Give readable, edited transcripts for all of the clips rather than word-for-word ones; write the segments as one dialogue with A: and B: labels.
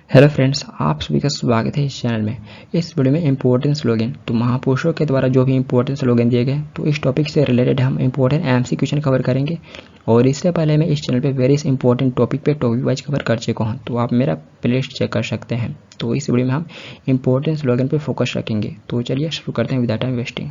A: Hello friends, आप सभी का स्वागत है इस चैनल में। इस वीडियो में इंपॉर्टेंट स्लोगन, तो महापुरुषों के द्वारा जो भी इंपॉर्टेंट स्लोगन दिए गए, तो इस टॉपिक से रिलेटेड हम इंपॉर्टेंट एमसी क्वेश्चन कवर करेंगे। और इससे पहले मैं इस चैनल पे वेरियस इंपॉर्टेंट टॉपिक पे टॉपिक वाइज कवर कर चुका हूँ, तो आप मेरा प्लेलिस्ट चेक कर सकते हैं। तो इस वीडियो में हम इंपॉर्टेंट स्लोगन पे फोकस रखेंगे। तो चलिए शुरू करते हैं without time wasting.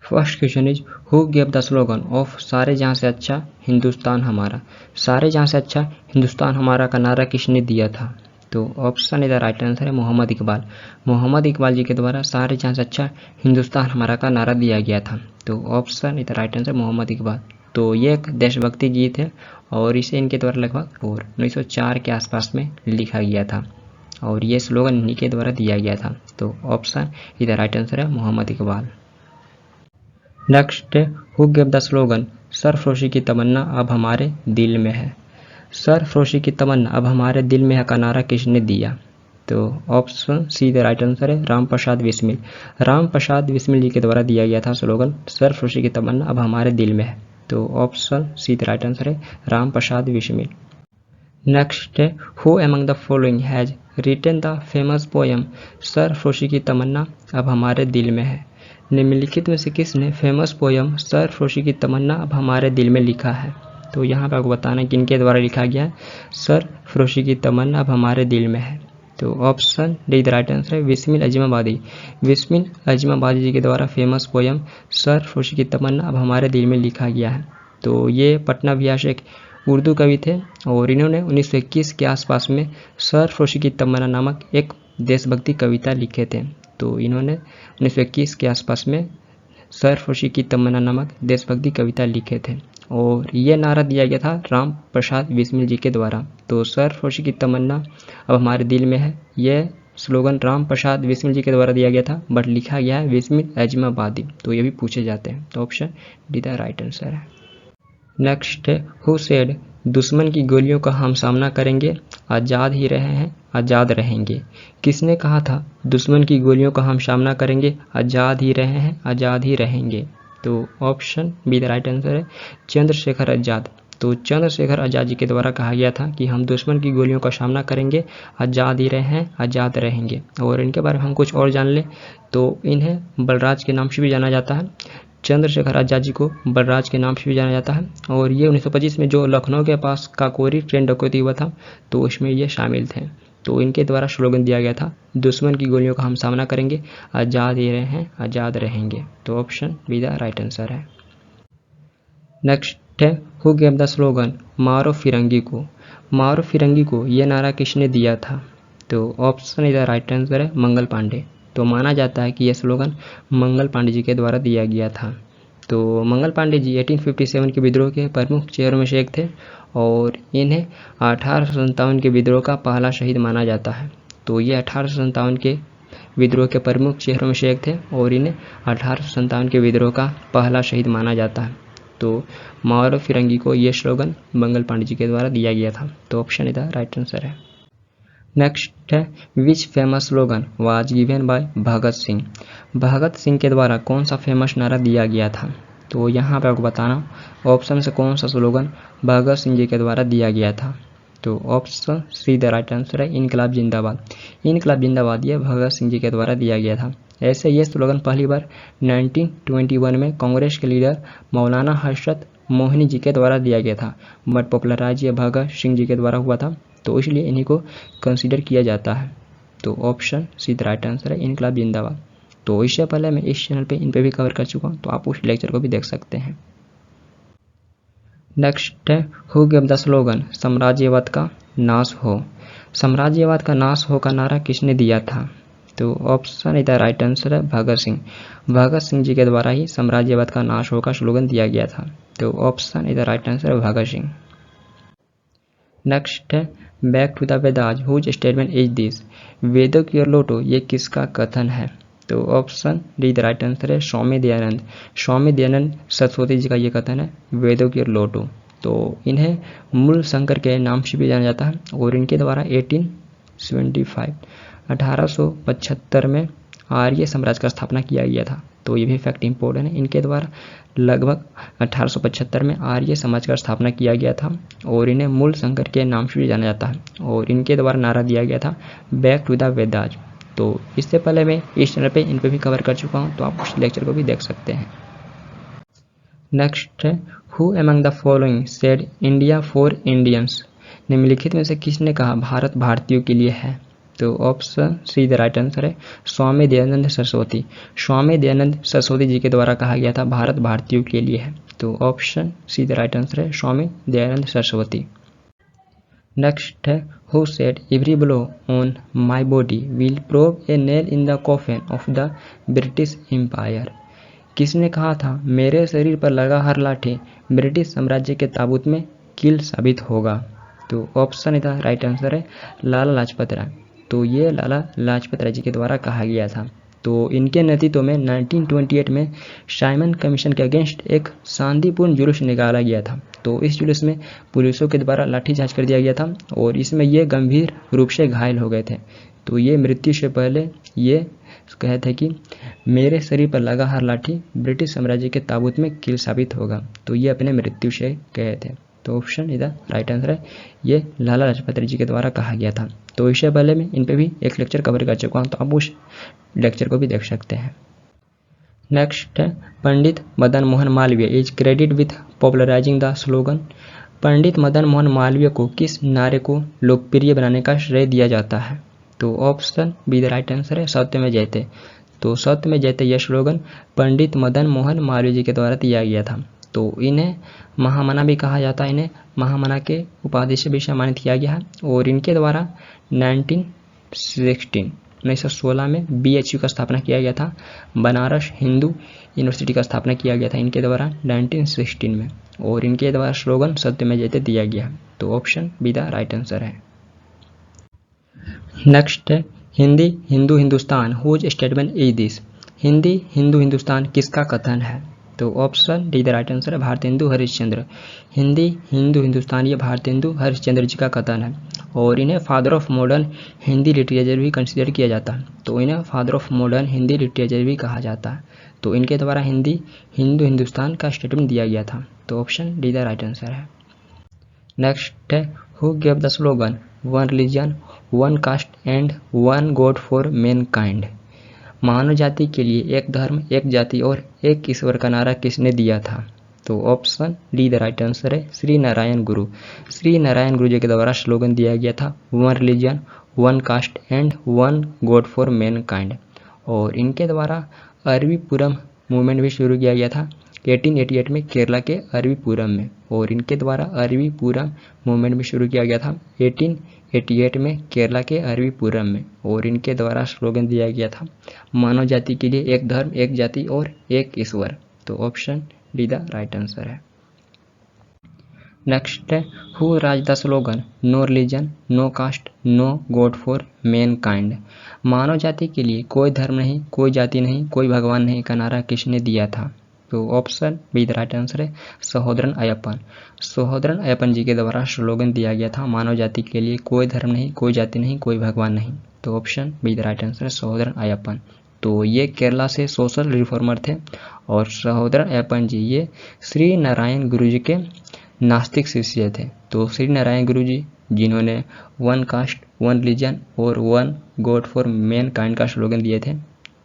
A: First question is who gave the slogan of सारे जहाँ से अच्छा हिंदुस्तान हमारा। सारे जहाँ से अच्छा हिंदुस्तान हमारा का नारा किसने दिया था? तो ऑप्शन इधर राइट आंसर है मोहम्मद इकबाल। मोहम्मद इकबाल जी के द्वारा सारे जहाँ से अच्छा हिंदुस्तान हमारा का नारा दिया गया था। तो ऑप्शन इधर राइट आंसर मोहम्मद इकबाल। तो ये एक देशभक्ति गीत है और इसे इनके द्वारा लगभग 1904 के आसपास में लिखा गया था और ये स्लोगन इन्हीं के द्वारा दिया गया था। तो ऑप्शन इधर राइट आंसर है Mohammad Iqbal. Next, who gave the slogan सरफरोशी की तमन्ना अब हमारे दिल में है। सरफरोशी की तमन्ना अब हमारे दिल में है का नारा किसने दिया? तो option C the right answer है राम प्रसाद बिस्मिल। राम प्रसाद बिस्मिल जी के द्वारा दिया गया था स्लोगन सरफरोशी की तमन्ना अब हमारे दिल में है। तो option C the right answer है राम प्रसाद बिस्मिल। नेक्स्ट है who among the following has written the famous poem सरफरोशी की तमन्ना अब हमारे दिल में है। निम्नलिखित में से किसने फेमस पोएम सरफरोशी की तमन्ना अब हमारे दिल में लिखा है? तो यहाँ पर आपको बताना है किनके द्वारा लिखा गया है सरफरोशी की तमन्ना अब हमारे दिल में है। तो option D the right answer है बिस्मिल अज़ीमाबादी। बिस्मिल अज़ीमाबादी जी के द्वारा फेमस पोएम सरफरोशी की तमन्ना अब हमारे दिल में लिखा गया है। तो ये पटना व्यास एक उर्दू कवि थे और इन्होंने 1921 के आसपास में सरफरोशी की तमन्ना नामक एक देशभक्ति कविता लिखे थे। तो इन्होंने 1921 के आसपास में सरफरोशी की तमन्ना नामक देशभक्ति कविता लिखे थे और ये नारा दिया गया था राम प्रसाद बिस्मिल जी के द्वारा। तो सरफरोशी की तमन्ना अब हमारे दिल में है, ये स्लोगन राम प्रसाद बिस्मिल जी के द्वारा दिया गया था, बट लिखा गया है बिस्मिल अज़ीमाबादी। तो ये भी पूछे जाते हैं। तो option D the right answer है। नेक्स्ट है हु सेड दुश्मन की गोलियों का हम सामना करेंगे, आज़ाद ही रहे हैं आज़ाद रहेंगे। किसने कहा था दुश्मन की गोलियों का हम सामना करेंगे, आज़ाद ही रहे हैं आज़ाद ही रहेंगे? तो option B the right answer है चंद्रशेखर आज़ाद। तो चंद्रशेखर आज़ाद जी के द्वारा कहा गया था कि हम दुश्मन की गोलियों का सामना करेंगे, आज़ाद ही रहे हैं आज़ाद रहेंगे। और इनके बारे में हम कुछ और जान लें तो इन्हें बलराज के नाम से भी जाना जाता है। चंद्रशेखर आज़ाद जी को बलराज के नाम से भी जाना जाता है और ये 1925 में जो लखनऊ के पास काकोरी ट्रेन डकैती हुआ था तो उसमें ये शामिल थे। तो इनके द्वारा स्लोगन दिया गया था दुश्मन की गोलियों का हम सामना करेंगे, आज़ाद ही रहे हैं आज़ाद रहेंगे। तो option B the right answer है। नेक्स्ट है हु गेव द स्लोगन मारो फिरंगी को। मारो फिरंगी को ये नारा किसने दिया था? तो ऑप्शन इधर राइट आंसर है मंगल पांडे। तो माना जाता है कि यह स्लोगन मंगल पांडे जी के द्वारा दिया गया था। तो मंगल पांडे जी 1857 के विद्रोह के प्रमुख चेहरों में से एक थे और इन्हें 1857 के विद्रोह का पहला शहीद माना जाता है। तो ये 1857 के विद्रोह के प्रमुख चेहरों में से एक थे और इन्हें 1857 के विद्रोह का पहला शहीद माना जाता है। तो मारो फिरंगी को ये स्लोगन मंगल पांडे जी के द्वारा दिया गया था। तो ऑप्शन इधर राइट आंसर है। नेक्स्ट है which famous slogan was given by Bhagat Singh. Bhagat Singh के द्वारा कौन सा फेमस नारा दिया गया था? तो यहाँ पर आपको बताना ऑप्शन से कौन सा स्लोगन भगत सिंह जी के द्वारा दिया गया था। तो option C the right answer है इनकलाब जिंदाबाद। इनकलाब जिंदाबाद ये भगत सिंह जी के द्वारा दिया गया था। ऐसे ये स्लोगन पहली बार 1921 में कांग्रेस के लीडर मौलाना हजरत मोहिनी जी के द्वारा दिया गया था, बट पॉपुलराइज ये भगत सिंह जी के द्वारा हुआ था, तो इसलिए इन्हीं को कंसीडर किया जाता है। तो option C the right answer है इनकलाब जिंदाबाद। तो इससे पहले मैं इस चैनल पे इन पे भी कवर कर चुका हूँ, तो आप उस लेक्चर को भी देख सकते हैं। नेक्स्ट है हु गेव द स्लोगन साम्राज्यवाद का नाश हो। साम्राज्यवाद का नाश हो का नारा किसने दिया था? तो ऑप्शन इधर राइट आंसर है भगत सिंह। भगत सिंह जी के द्वारा ही साम्राज्यवाद का नाश हो का स्लोगन दिया गया था। तो ऑप्शन इधर राइट आंसर है भगत सिंह। नेक्स्ट है back to the Vedas whose statement is this. वेदों की ओर लौटो ये किसका कथन है? तो option D the right answer है स्वामी दयानंद। स्वामी दयानंद सरस्वती जी का ये कथन है वेदों की ओर लौटो। तो इन्हें मूल शंकर के नाम से भी जाना जाता है और इनके द्वारा 1875 में आर्य साम्राज्य का स्थापना किया गया था। तो ये भी फैक्ट इम्पोर्टेंट है। इनके द्वारा लगभग 1875 में आर्य समाज का स्थापना किया गया था और इन्हें मूल शंकर के नाम से भी जाना जाता है और इनके द्वारा नारा दिया गया था बैक टू द वेदास। तो इससे पहले मैं इस चैनल पे इन पे भी कवर कर चुका हूँ, तो आप उस लेक्चर को भी देख सकते हैं। नेक्स्ट है who among the following said India for Indians. निम्नलिखित में से किसने कहा भारत भारतीयों के लिए है? तो option C the right answer है स्वामी दयानंद सरस्वती। स्वामी दयानंद सरस्वती जी के द्वारा कहा गया था भारत भारतीयों के लिए है। तो option C the right answer है स्वामी दयानंद सरस्वती। नेक्स्ट है who said every blow on my body will prove a nail in the coffin of the British Empire. किसने कहा था मेरे शरीर पर लगा हर लाठी ब्रिटिश साम्राज्य के ताबूत में कील साबित होगा? तो ऑप्शन इधर राइट आंसर है लाला लाजपत राय। तो ये लाला लाजपत राय जी के द्वारा कहा गया था। तो इनके नेतृत्व में 1928 में साइमन कमीशन के अगेंस्ट एक शांतिपूर्ण जुलूस निकाला गया था। तो इस जुलूस में पुलिसों के द्वारा लाठीचार्ज कर दिया गया था और इसमें ये गंभीर रूप से घायल हो गए थे। तो ये मृत्यु से पहले ये कहे थे कि मेरे शरीर पर लगा हर लाठी ब्रिटिश साम्राज्य के ताबूत में कील साबित होगा। तो ये अपने मृत्यु से कहे थे। तो ऑप्शन इधर राइट आंसर है ये लाला लाजपत राय जी के द्वारा कहा गया था। तो इससे पहले मैं इन पे भी एक लेक्चर कवर कर चुका हूँ, तो आप उस लेक्चर को भी देख सकते हैं। नेक्स्ट है Pandit Madan Mohan Malviya is credit with popularizing the slogan. Pandit Madan Mohan Malviya को किस नारे को लोकप्रिय बनाने का श्रेय दिया जाता है? तो option B the right answer है सत्य में जयते। तो सत्य में जयते यह स्लोगन पंडित मदन मोहन मालवीय जी के द्वारा दिया गया था। तो इन्हें महामना भी कहा जाता है, इन्हें महामना के उपाधि से भी सम्मानित किया गया है और इनके द्वारा 1916 में BHU का स्थापना किया गया था। बनारस हिंदू यूनिवर्सिटी का स्थापना किया गया था इनके द्वारा 1916 में और इनके द्वारा स्लोगन सत्य में जयते दिया गया। तो option B the right answer है। नेक्स्ट है Hindi Hindu Hindustan whose statement is this. Hindi Hindu Hindustan किसका कथन है? तो option D the right answer है भारतेंदु हरिश्चंद्र। हिंदी हिंदू हिंदुस्तान ये भारतेंदु हरिश्चंद्र जी का कथन है और इन्हें father of modern Hindi literature भी कंसिडर किया जाता है। तो इन्हें father of modern Hindi literature भी कहा जाता है। तो इनके द्वारा हिंदी हिंदू हिंदुस्तान का स्टेटमेंट दिया गया था। तो option D the right answer है। नेक्स्ट है who gave the slogan one religion one caste and one God for mankind. मानव जाति के लिए एक धर्म एक जाति और एक ईश्वर का नारा किसने दिया था? तो option D the right answer है श्री नारायण गुरु। श्री नारायण गुरु जी के द्वारा स्लोगन दिया गया था one religion one caste and one God for Mankind और इनके द्वारा अरबी पूरम मूवमेंट भी शुरू किया गया था 1888 में केरला के अरबी पूरम में और इनके द्वारा अरबी पूरम मूवमेंट भी शुरू किया गया था 1888 में केरला के अरबी पूरम में और इनके द्वारा स्लोगन दिया गया था मानव जाति के लिए एक धर्म एक जाति और एक ईश्वर। तो option D the right answer है। नेक्स्ट है who raised the slogan no religion no caste no God for mankind. मानव जाति के लिए कोई धर्म नहीं कोई जाति नहीं कोई भगवान नहीं का नारा किसने दिया था? तो option B the right answer है सहोदरन अय्यप्पन। सहोदरन अय्यप्पन जी के द्वारा स्लोगन दिया गया था मानव जाति के लिए कोई धर्म नहीं कोई जाति नहीं कोई भगवान नहीं। तो option B the right answer है सहोदरन अय्यप्पन। तो ये केरला से सोशल रिफॉर्मर थे और सहोदरन अय्यप्पन जी ये श्री नारायण गुरु जी के नास्तिक शिष्य थे। तो श्री नारायण गुरु जी जिन्होंने वन कास्ट वन रिलीजन और वन गॉड फॉर मैनकाइंड का स्लोगन दिए थे,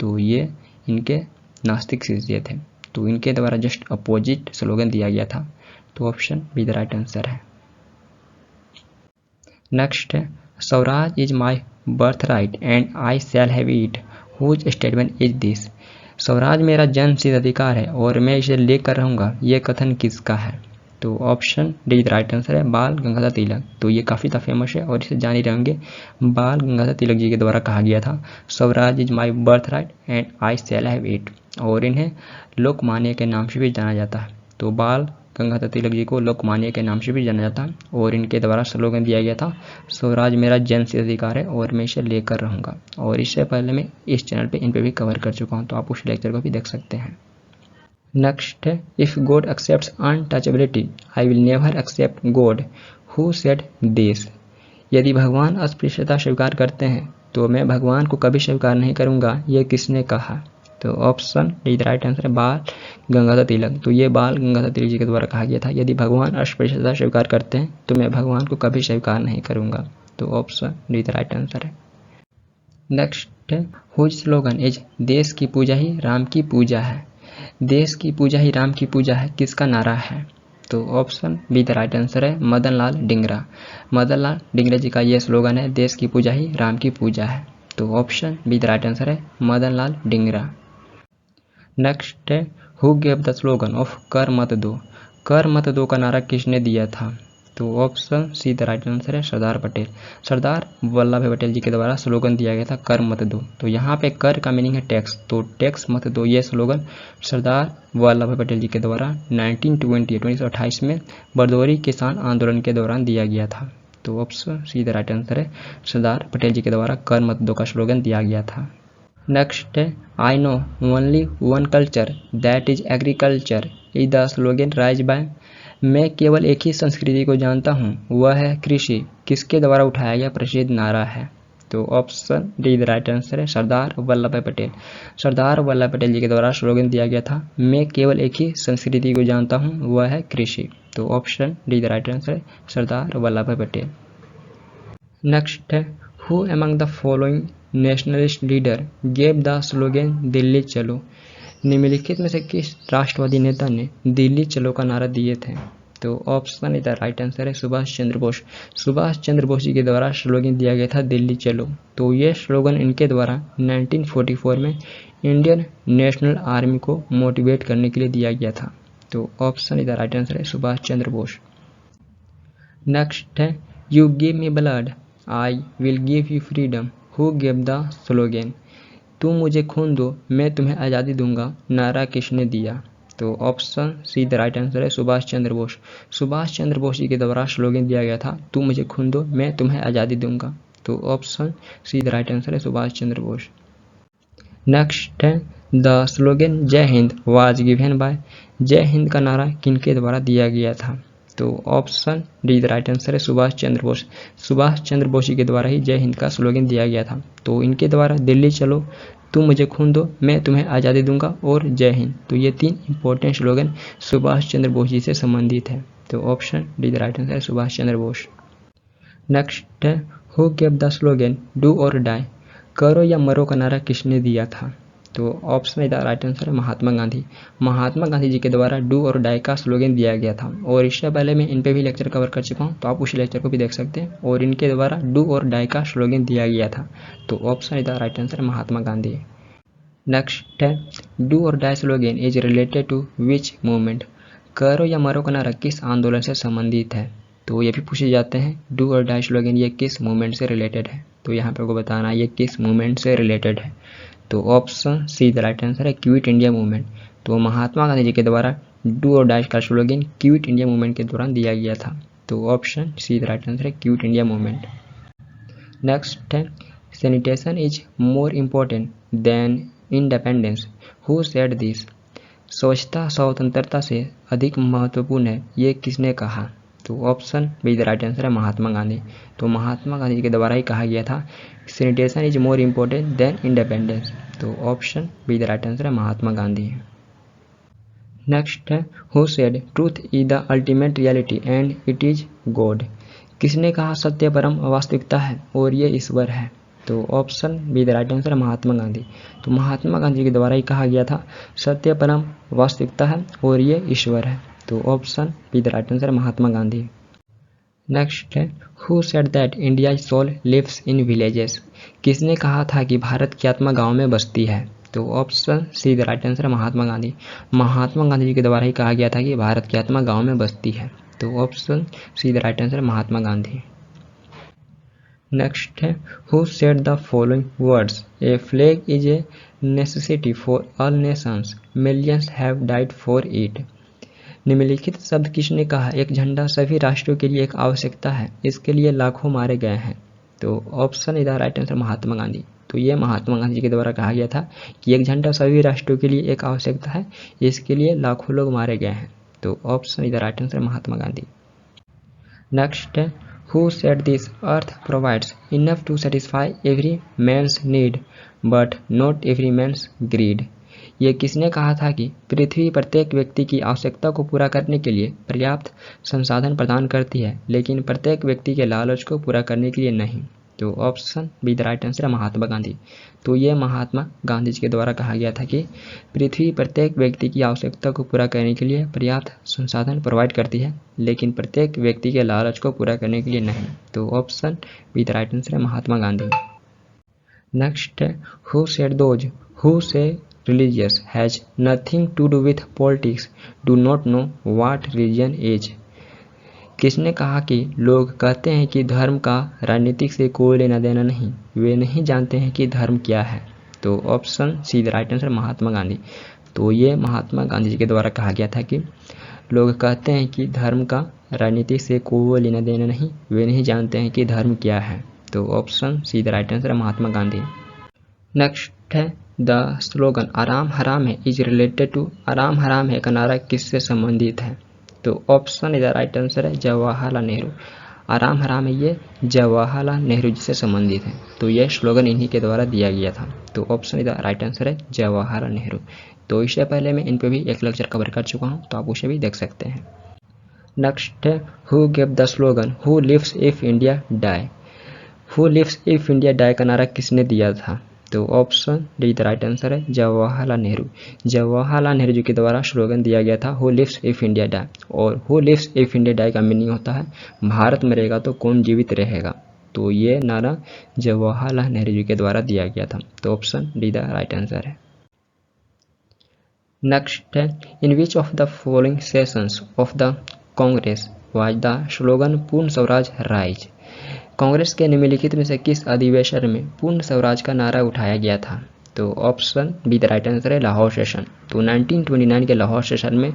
A: तो ये इनके नास्तिक शिष्य थे। तो इनके द्वारा जस्ट अपोजिट स्लोगन दिया गया था। तो option B the right answer है। नेक्स्ट है Swaraj is my birth right and I shall have it whose statement is this. Swaraj मेरा जन्मसिद्ध अधिकार है और मैं इसे लेकर रहूँगा, ये कथन किसका है? तो option D the right answer है बाल गंगाधर तिलक। तो ये काफ़ी फेमस है और इसे जान ही रहेंगे। बाल गंगाधर तिलक जी के द्वारा कहा गया था Swaraj is my birth right and I shall have it और इन्हें लोकमान्य के नाम से भी जाना जाता है। तो बाल गंगाधर तिलक जी को लोकमान्य के नाम से भी जाना जाता है और इनके द्वारा स्लोगन दिया गया था स्वराज मेरा जन्मसिद्ध अधिकार है और मैं इसे लेकर रहूँगा। और इससे पहले मैं इस चैनल पे इन पे भी कवर कर चुका हूँ, तो आप उस लेक्चर को भी देख सकते हैं। नेक्स्ट है if God accepts untouchability I will never accept God who said this. यदि भगवान अस्पृश्यता स्वीकार करते हैं तो मैं भगवान को कभी स्वीकार नहीं करूँगा, ये किसने कहा? तो option D the right answer है बाल गंगाधर तिलक। तो ये बाल गंगाधर तिलक जी के द्वारा कहा गया था, यदि भगवान अस्पृश्यता स्वीकार करते हैं तो मैं भगवान को कभी स्वीकार नहीं करूंगा। तो option D the right answer है। नेक्स्ट है हुज स्लोगन इज देश की पूजा ही राम की पूजा है। देश की पूजा ही राम की पूजा है किसका नारा है? तो option B the right answer है मदन लाल डिंगरा। मदन लाल डिंगरा जी का ये स्लोगन है देश की पूजा ही राम की पूजा है। तो option B the right answer है मदन लाल डिंगरा। नेक्स्ट है who gave the slogan of कर मत दो। कर मत दो का नारा किसने दिया था? तो option C the right answer है सरदार पटेल। सरदार वल्लभ भाई पटेल जी के द्वारा स्लोगन दिया गया था कर मत दो। तो यहाँ पे कर का मीनिंग है टैक्स, तो टैक्स मत दो ये स्लोगन सरदार वल्लभ भाई पटेल जी के द्वारा 1928 में बरदौरी किसान आंदोलन के दौरान दिया गया था। तो option C the right answer है सरदार पटेल जी के द्वारा कर मत दो का स्लोगन दिया गया था। नेक्स्ट है I know only one culture that is agriculture is the slogan raised by. मैं केवल एक ही संस्कृति को जानता हूँ वह है कृषि किसके द्वारा उठाया गया प्रसिद्ध नारा है? तो option D the right answer है सरदार वल्लभ भाई पटेल। सरदार वल्लभ पटेल जी के द्वारा स्लोगन दिया गया था मैं केवल एक ही संस्कृति को जानता हूँ वह है कृषि। तो option D the right answer है सरदार वल्लभ भाई पटेल। नेक्स्ट है who among the following nationalist leader gave the slogan Delhi चलो। निम्नलिखित में से किस राष्ट्रवादी नेता ने दिल्ली चलो का नारा दिए थे? तो ऑप्शन द राइट आंसर है सुभाष चंद्र बोस। सुभाष चंद्र बोस जी के द्वारा स्लोगन दिया गया था दिल्ली चलो। तो ये स्लोगन इनके द्वारा 1944 में इंडियन नेशनल आर्मी को मोटिवेट करने के लिए दिया गया था। तो ऑप्शन द राइट आंसर है सुभाष चंद्र बोस। नेक्स्ट है you give me blood I will give you freedom who give the slogan. तुम मुझे खून दो मैं तुम्हें आज़ादी दूंगा नारा किसने दिया? तो option C the right answer है सुभाष चंद्र बोस। सुभाष चंद्र बोस जी के द्वारा स्लोगन दिया गया था तुम मुझे खून दो मैं तुम्हें आज़ादी दूंगा। तो option C the right answer है सुभाष चंद्र बोस। नेक्स्ट है द स्लोगन जय हिंद वाज गिवन बाय। जय हिंद का नारा किनके द्वारा दिया गया था? तो option D the right answer है सुभाष चंद्र बोस। सुभाष चंद्र बोस जी के द्वारा ही जय हिंद का स्लोगन दिया गया था। तो इनके द्वारा दिल्ली चलो तुम मुझे खून दो मैं तुम्हें आज़ादी दूंगा और जय हिंद, तो ये तीन इंपॉर्टेंट स्लोगन सुभाष चंद्र बोस जी से संबंधित है। तो option D the right answer है सुभाष चंद्र बोस। नेक्स्ट है who gave the slogan do or die. करो या मरो का नारा किसने दिया था? तो ऑप्शन द राइट आंसर है महात्मा गांधी। महात्मा गांधी जी के द्वारा डू और डाई का स्लोगन दिया गया था और इससे पहले मैं इन पे भी लेक्चर कवर कर चुका हूँ, तो आप उस लेक्चर को भी देख सकते हैं और इनके द्वारा डू और डाई का स्लोगन दिया गया था। तो ऑप्शन द राइट आंसर है महात्मा गांधी। नेक्स्ट है do or die slogan is related to which movement. करो या मरो का नारा किस आंदोलन से संबंधित है? तो ये भी पूछे जाते हैं डू और डाई स्लोगन ये किस मूवमेंट से रिलेटेड है, तो यहाँ पे आपको बताना है ये किस मूवमेंट से रिलेटेड है। तो option C the right answer है क्विट इंडिया मूवमेंट। तो महात्मा गांधी जी के द्वारा डू और डाई का स्लोगन क्विट इंडिया मूवमेंट के दौरान दिया गया था। तो option C the right answer है क्विट इंडिया मूवमेंट। नेक्स्ट है sanitation is more important than independence who said this. स्वच्छता स्वतंत्रता से अधिक महत्वपूर्ण है ये किसने कहा? तो option B the right answer है महात्मा गांधी। तो महात्मा गांधी के द्वारा ही कहा गया था sanitation is more important than independence. तो option B the right answer है महात्मा गांधी। नेक्स्ट है who said truth is the ultimate reality and it is God. किसने कहा सत्य परम वास्तविकता है और ये ईश्वर है? तो option B the right answer है महात्मा गांधी। तो महात्मा गांधी के द्वारा ही कहा गया था सत्य परम वास्तविकता है और ये ईश्वर है। तो option B the right answer है महात्मा गांधी। नेक्स्ट है who said that India soul lives in villages. किसने कहा था कि भारत की आत्मा गाँव में बसती है? तो option C the right answer है महात्मा गांधी। महात्मा गांधी जी के द्वारा ही कहा गया था कि भारत की आत्मा गाँव में बसती है। तो option C the right answer है महात्मा गांधी। नेक्स्ट है who said the following words A flag is a necessity for all Nations millions have died for it. निम्नलिखित शब्द किसने कहा एक झंडा सभी राष्ट्रों के लिए एक आवश्यकता है इसके लिए लाखों मारे गए हैं? तो option is the right answer Mahatma Gandhi. तो ये महात्मा गांधी जी के द्वारा कहा गया था कि एक झंडा सभी राष्ट्रों के लिए एक आवश्यकता है इसके लिए लाखों लोग मारे गए हैं। तो option is the right answer Mahatma Gandhi. Next है who said this earth provides enough to satisfy every man's need but not every man's greed. ये किसने कहा था कि पृथ्वी प्रत्येक व्यक्ति की आवश्यकता को पूरा करने के लिए पर्याप्त संसाधन प्रदान करती है, लेकिन प्रत्येक व्यक्ति के लालच को पूरा करने के लिए नहीं? तो option B the right answer है महात्मा गांधी। तो ये महात्मा गांधी जी के द्वारा कहा गया था कि पृथ्वी प्रत्येक व्यक्ति की आवश्यकता को पूरा करने के लिए पर्याप्त संसाधन प्रोवाइड करती है, लेकिन प्रत्येक व्यक्ति के लालच को पूरा करने के लिए नहीं। तो option B the right answer है महात्मा गांधी। नेक्स्ट है, हु सेड दोज हु से religious has nothing to do with politics do not know what religion is? किसने कहा कि लोग कहते हैं कि धर्म का राजनीतिक से कोई लेना देना नहीं, वे नहीं जानते हैं कि धर्म क्या है? तो option C the right answer Mahatma Gandhi. तो ये महात्मा गांधी जी के द्वारा कहा गया था कि लोग कहते हैं कि धर्म का राजनीति से कोई लेना देना नहीं, वे नहीं जानते हैं कि धर्म क्या है। तो option C the right answer Mahatma Gandhi. Next है, द स्लोगन आराम हराम है इज रिलेटेड टू, आराम हराम है का नारा किससे संबंधित है? तो ऑप्शन इधर राइट आंसर है जवाहरलाल नेहरू। आराम हराम है ये जवाहरलाल नेहरू जी से संबंधित है। तो यह स्लोगन इन्हीं के द्वारा दिया गया था। तो ऑप्शन इधर राइट आंसर है जवाहरलाल नेहरू। तो इससे पहले मैं इन पे भी एक लेक्चर कवर कर चुका हूँ, तो आप उसे भी देख सकते हैं। नेक्स्ट है, who gave the slogan who lives if India die? Who lives if India die का नारा किसने दिया था? तो option D the right answer है जवाहरलाल नेहरू। जवाहरलाल नेहरू जी के द्वारा स्लोगन दिया गया था who lives if India die. और who lives if India die का मीनिंग होता है भारत मरेगा तो कौन जीवित रहेगा। तो ये नारा जवाहरलाल नेहरू जी के द्वारा दिया गया था। तो option D the right answer है। नेक्स्ट है, in which of the following sessions of the Congress was the slogan Purna Swaraj rise? Congress के निम्नलिखित में से किस अधिवेशन में पूर्ण स्वराज का नारा उठाया गया था? तो option B the right answer है लाहौर सेशन। तो 1929 के लाहौर सेशन में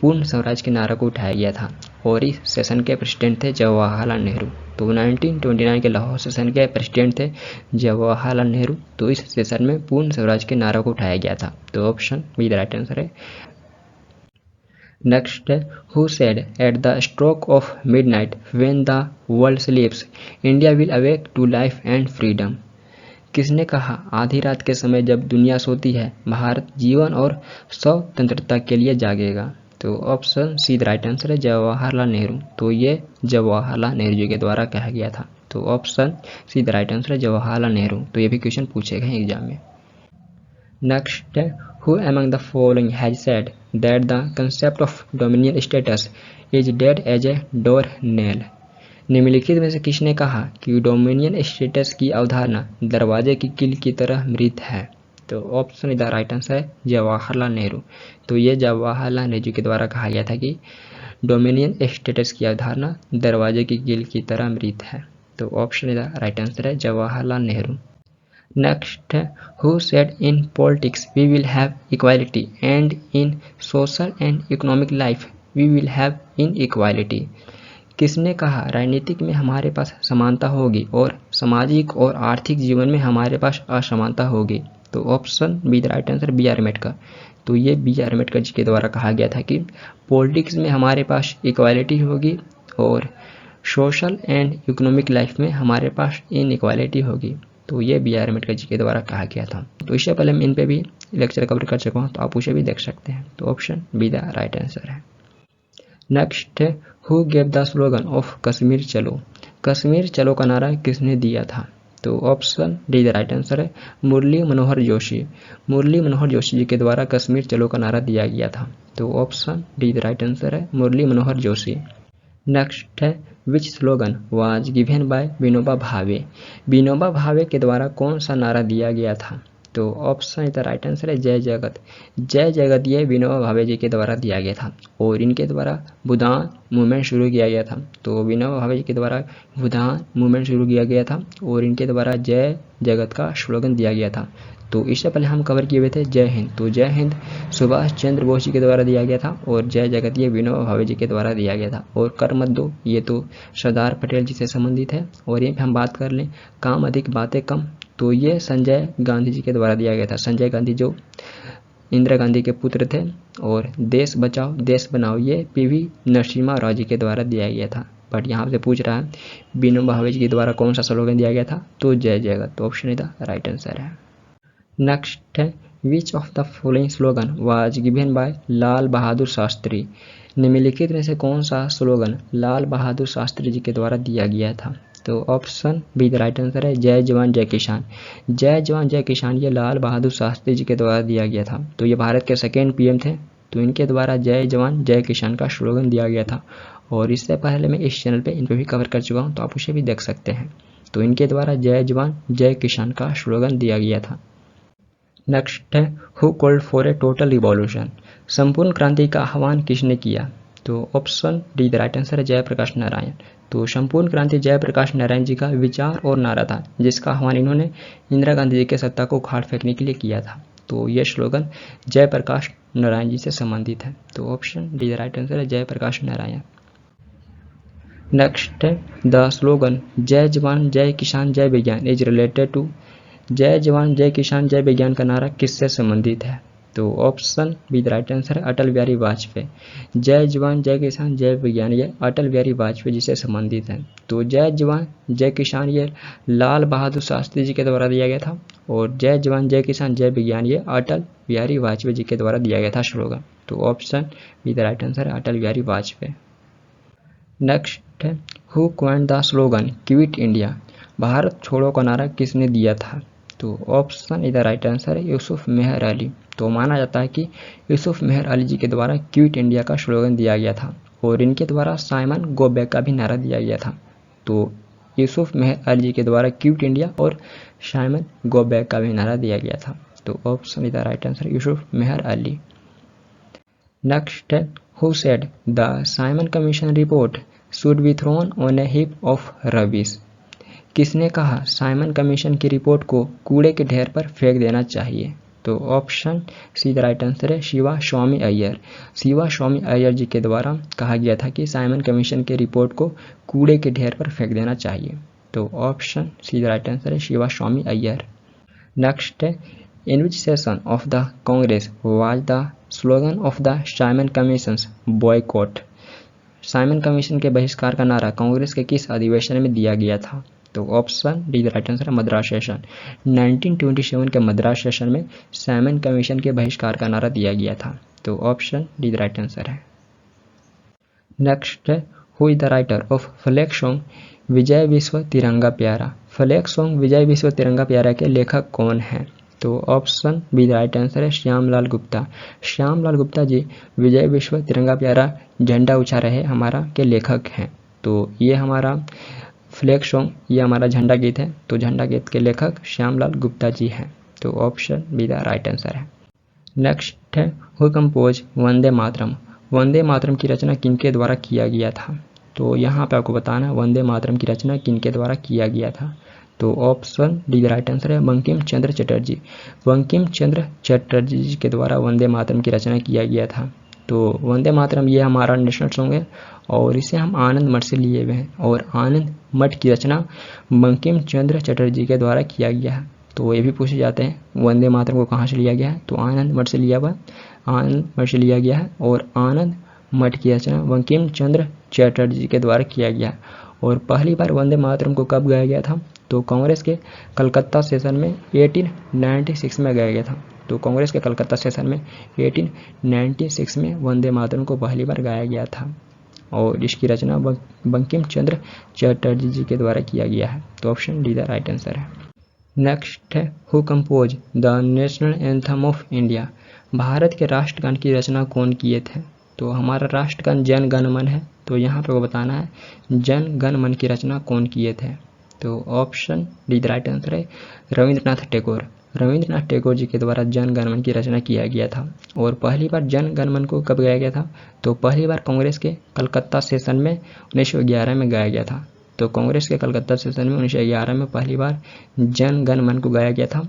A: पूर्ण स्वराज के नारा को उठाया गया था और इस सेशन के प्रेसिडेंट थे जवाहरलाल नेहरू। तो 1929 के लाहौर सेशन के प्रेसिडेंट थे जवाहरलाल नेहरू। तो इस सेशन में पूर्ण स्वराज के नारा को उठाया गया था। तो option B the right answer है। नेक्स्ट है, who said at the stroke of midnight when the world sleeps India will awake to life and freedom? किसने कहा आधी रात के समय जब दुनिया सोती है भारत जीवन और स्वतंत्रता के लिए जागेगा? तो option C the right answer है जवाहरलाल नेहरू। तो ये जवाहरलाल नेहरू जी के द्वारा कहा गया था। तो option C the right answer है जवाहरलाल नेहरू। तो ये भी क्वेश्चन पूछे गए एग्जाम में। नेक्स्ट है, who among the following has said that the concept of dominion status is dead as a doornail? निम्नलिखित में से किसने कहा कि डोमिनियन स्टेटस की अवधारणा दरवाजे की कील की तरह मृत है? तो ऑप्शन इधर राइट आंसर है जवाहरलाल नेहरू। तो ये जवाहरलाल नेहरू के द्वारा कहा गया था कि डोमिनियन स्टेटस की अवधारणा दरवाजे की कील की तरह मृत है। तो ऑप्शन इधर राइट आंसर है Jawaharlal Nehru. Next, who said in politics we will have equality and in social and economic life we will have inequality? किसने कहा राजनीतिक में हमारे पास समानता होगी और सामाजिक और आर्थिक जीवन में हमारे पास असमानता होगी? तो option B the right answer B R Ambedkar. तो ये बी आर अम्बेडकर जी के द्वारा कहा गया था कि पॉलिटिक्स में हमारे पास इक्वालिटी होगी और सोशल एंड इकोनॉमिक लाइफ में हमारे पास इनइक्वालिटी होगी। तो ये बी आर अम्बेडकर जी के द्वारा कहा गया था। तो इससे पहले मैं इन पे भी लेक्चर कवर कर चुका हूँ, तो आप उसे भी देख सकते हैं। तो option B the right answer है। नेक्स्ट है, who gave the slogan of Kashmir चलो? कश्मीर चलो का नारा किसने दिया था? तो option D the right answer है मुरली मनोहर जोशी। मुरली मनोहर जोशी जी के द्वारा कश्मीर चलो का नारा दिया गया था। तो option D the right answer है मुरली मनोहर जोशी। नेक्स्ट है, which slogan was given by Vinoba Bhave? Vinoba भावे के द्वारा कौन सा नारा दिया गया था? तो ऑप्शन इधर राइट आंसर है जय जगत। जय जगत ये विनोबा भावे जी के द्वारा दिया गया था और इनके द्वारा भूदान मूवमेंट शुरू किया गया था। तो विनोबा भावे जी के द्वारा भूदान मूवमेंट शुरू किया गया था और इनके द्वारा जय जगत का स्लोगन दिया गया था। तो इससे पहले हम कवर किए हुए थे जय हिंद। तो जय हिंद सुभाष चंद्र बोस जी के द्वारा दिया गया था और जय जगत ये विनोबा भावे जी के द्वारा दिया गया था। और कर मत दो ये तो सरदार पटेल जी से संबंधित है। और ये हम बात कर लें काम अधिक बातें कम, तो ये संजय गांधी जी के द्वारा दिया गया था। संजय गांधी जो इंदिरा गांधी के पुत्र थे। और देश बचाओ देश बनाओ ये पीवी नरसिम्हा राव जी के द्वारा दिया गया था। बट यहाँ से पूछ रहा है विनोबा भावे जी के द्वारा कौन सा स्लोगन दिया गया था? तो जय जगत। तो ऑप्शन इधर राइट आंसर है। नेक्स्ट है, which of the following slogan was given by Lal Bahadur Shastri. निम्नलिखित में से कौन सा स्लोगन लाल बहादुर शास्त्री जी के द्वारा दिया गया था। तो option B the right answer है जय जवान जय किसान। जय जवान जय किसान ये लाल बहादुर शास्त्री जी के द्वारा दिया गया था। तो ये भारत के सेकेंड पीएम थे, तो इनके द्वारा जय जवान जय किसान का स्लोगन दिया गया था। और इससे पहले मैं इस चैनल पे इन पर भी कवर कर चुका हूँ, तो आप उसे भी देख सकते हैं। तो इनके द्वारा जय जवान जय किसान का स्लोगन दिया गया था। नेक्स्ट है who called for a total revolution. संपूर्ण क्रांति का आह्वान किसने किया। तो option D the right answer है जयप्रकाश नारायण। तो संपूर्ण क्रांति जयप्रकाश नारायण जी का विचार और नारा था, जिसका आह्वान इन्होंने इंदिरा गांधी जी के सत्ता को उखाड़ फेंकने के लिए किया था। तो यह स्लोगन जयप्रकाश नारायण जी से संबंधित है। तो option D the right answer है जयप्रकाश नारायण। नेक्स्ट है द स्लोगन जय जवान जय किसान जय विज्ञान इज रिलेटेड टू। जय जवान जय किसान जय विज्ञान का नारा किससे संबंधित है। तो option B the right answer है अटल बिहारी वाजपेयी। जय जवान जय किसान जय विज्ञान ये अटल बिहारी वाजपेयी जी से संबंधित है। तो जय जवान जय किसान ये लाल बहादुर शास्त्री जी के द्वारा दिया गया था, और जय जवान जय किसान जय विज्ञान ये अटल बिहारी वाजपेयी जी के द्वारा दिया गया था स्लोगन। तो option B the right answer है अटल बिहारी वाजपेयी। नेक्स्ट है who coined the slogan quit India. Bharat छोड़ो का नारा किसने दिया था। तो ऑप्शन इधर राइट आंसर है यूसुफ मेहर अली। तो माना जाता है कि यूसुफ मेहर अली जी के द्वारा क्विट इंडिया का स्लोगन दिया गया था, और इनके द्वारा साइमन गो बैक का भी नारा दिया गया था। तो यूसुफ मेहर अली जी के द्वारा क्विट इंडिया और साइमन गो बैक का भी नारा दिया गया था। तो ऑप्शन इधर राइट आंसर यूसुफ मेहर अली। नेक्स्ट है who said the Simon commission report should be thrown on A heap of rubbish. किसने कहा साइमन कमीशन की रिपोर्ट को कूड़े के ढेर पर फेंक देना चाहिए। तो option C the right answer है शिवा स्वामी अय्यर। शिवा स्वामी अय्यर जी के द्वारा कहा गया था कि साइमन कमीशन की रिपोर्ट को कूड़े के ढेर पर फेंक देना चाहिए। तो option C the right answer है शिवा स्वामी अय्यर। नेक्स्ट है in which session of the Congress was the slogan of the Simon Commission boycott. Simon Commission के बहिष्कार का नारा कांग्रेस के किस अधिवेशन में दिया गया था। तो option D the right answer है मद्रास सेशन। 1927 के मद्रास सेशन में साइमन कमीशन के बहिष्कार का नारा दिया गया था। तो option D the right answer है। नेक्स्ट है who is the writer of flag song विजय विश्व तिरंगा प्यारा। फ्लैग सॉन्ग विजय विश्व तिरंगा प्यारा के लेखक कौन हैं। तो option B the right answer है श्यामलाल गुप्ता। श्यामलाल गुप्ता जी विजय विश्व तिरंगा प्यारा झंडा ऊंचा रहे हमारा के लेखक हैं। तो ये हमारा फ्लैग सॉन्ग ये हमारा झंडा गीत है, तो झंडा गीत के लेखक श्यामलाल गुप्ता जी हैं। तो option B the right answer है। नेक्स्ट है हु कंपोज वंदे मातरम। वंदे मातरम की रचना किनके द्वारा किया गया था। तो यहाँ पे आपको बताना है वंदे मातरम की रचना किनके द्वारा किया गया था। तो option D the right answer है बंकिम चंद्र चटर्जी। बंकिम चंद्र चटर्जी जी के द्वारा वंदे मातरम की रचना किया गया था। तो वंदे मातरम ये हमारा नेशनल सॉन्ग है, और इसे हम आनंद मठ से लिए हुए हैं, और आनंद मठ की रचना बंकिम चंद्र चटर्जी के द्वारा किया गया है। तो ये भी पूछे जाते हैं वंदे मातरम को कहाँ से लिया गया है। तो आनंद मठ से लिया हुआ, आनंद मठ से लिया गया है, और आनंद मठ की रचना बंकिम चंद्र चटर्जी के द्वारा किया गया। और पहली बार वंदे मातरम को कब गाया गया था। तो कांग्रेस के कलकत्ता सेशन में 1896 में गाया गया था। तो कांग्रेस के कलकत्ता सेशन में 1896 में वंदे मातरम को पहली बार गाया गया था, और इसकी रचना बंकिम चंद्र चटर्जी जी के द्वारा किया गया है। तो option D the right answer है। नेक्स्ट है who compose the national anthem of India. Bharat के राष्ट्रगान की रचना कौन किए थे। तो हमारा राष्ट्रगान जन गण मन है। तो यहाँ पे बताना है जन गण मन की रचना कौन किए थे। तो option D the right answer है रविंद्रनाथ टैगोर। रविंद्रनाथ टैगोर जी के द्वारा जन गण मन की रचना किया गया था। और पहली बार जन गण मन को कब गाया गया था। तो पहली बार कांग्रेस के कलकत्ता सेशन में 1911 में गाया गया था। तो कांग्रेस के कलकत्ता सेशन में 1911 में पहली बार जन गण मन को गाया गया था,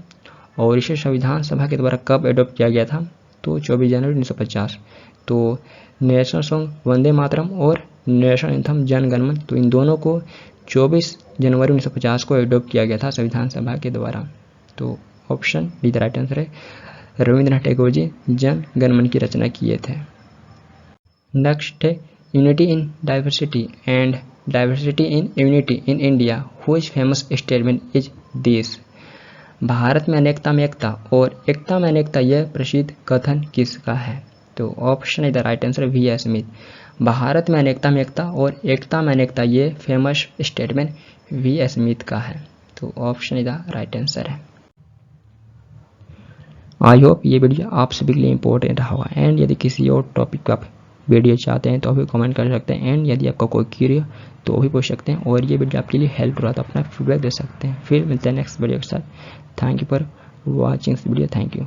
A: और इसे संविधान सभा के द्वारा कब एडॉप्ट किया गया था। तो 24 जनवरी 1950। तो नेशनल सॉन्ग वंदे मातरम और नेशनल एंथम जन गण मन, तो इन दोनों को 24 जनवरी 1950 को एडॉप्ट किया गया था संविधान सभा के द्वारा। तो option D the right answer है रविंद्रनाथ टैगोर जी जन गण मन की रचना किए थे। नेक्स्ट है unity in diversity and diversity in unity in India whose famous statement is this. Bharat में अनेकता में एकता और एकता में अनेकता यह प्रसिद्ध कथन किसका है? तो ऑप्शन इधर right answer V S Smith. Bharat में अनेकता में एकता और एकता में अनेकता ये famous statement V S Smith का है। तो ऑप्शन इधर राइट आंसर है। आई होप ये वीडियो आप सभी के लिए इंपॉर्टेंट रहा होगा। एंड यदि किसी और टॉपिक का वीडियो चाहते हैं तो अभी कमेंट कर सकते हैं। एंड यदि आपका कोई क्वेरी तो भी पूछ सकते हैं और ये वीडियो आपके लिए हेल्प रहा तो अपना फीडबैक दे सकते हैं। फिर मिलते हैं नेक्स्ट वीडियो के साथ। Thank you for watching this video. Thank you.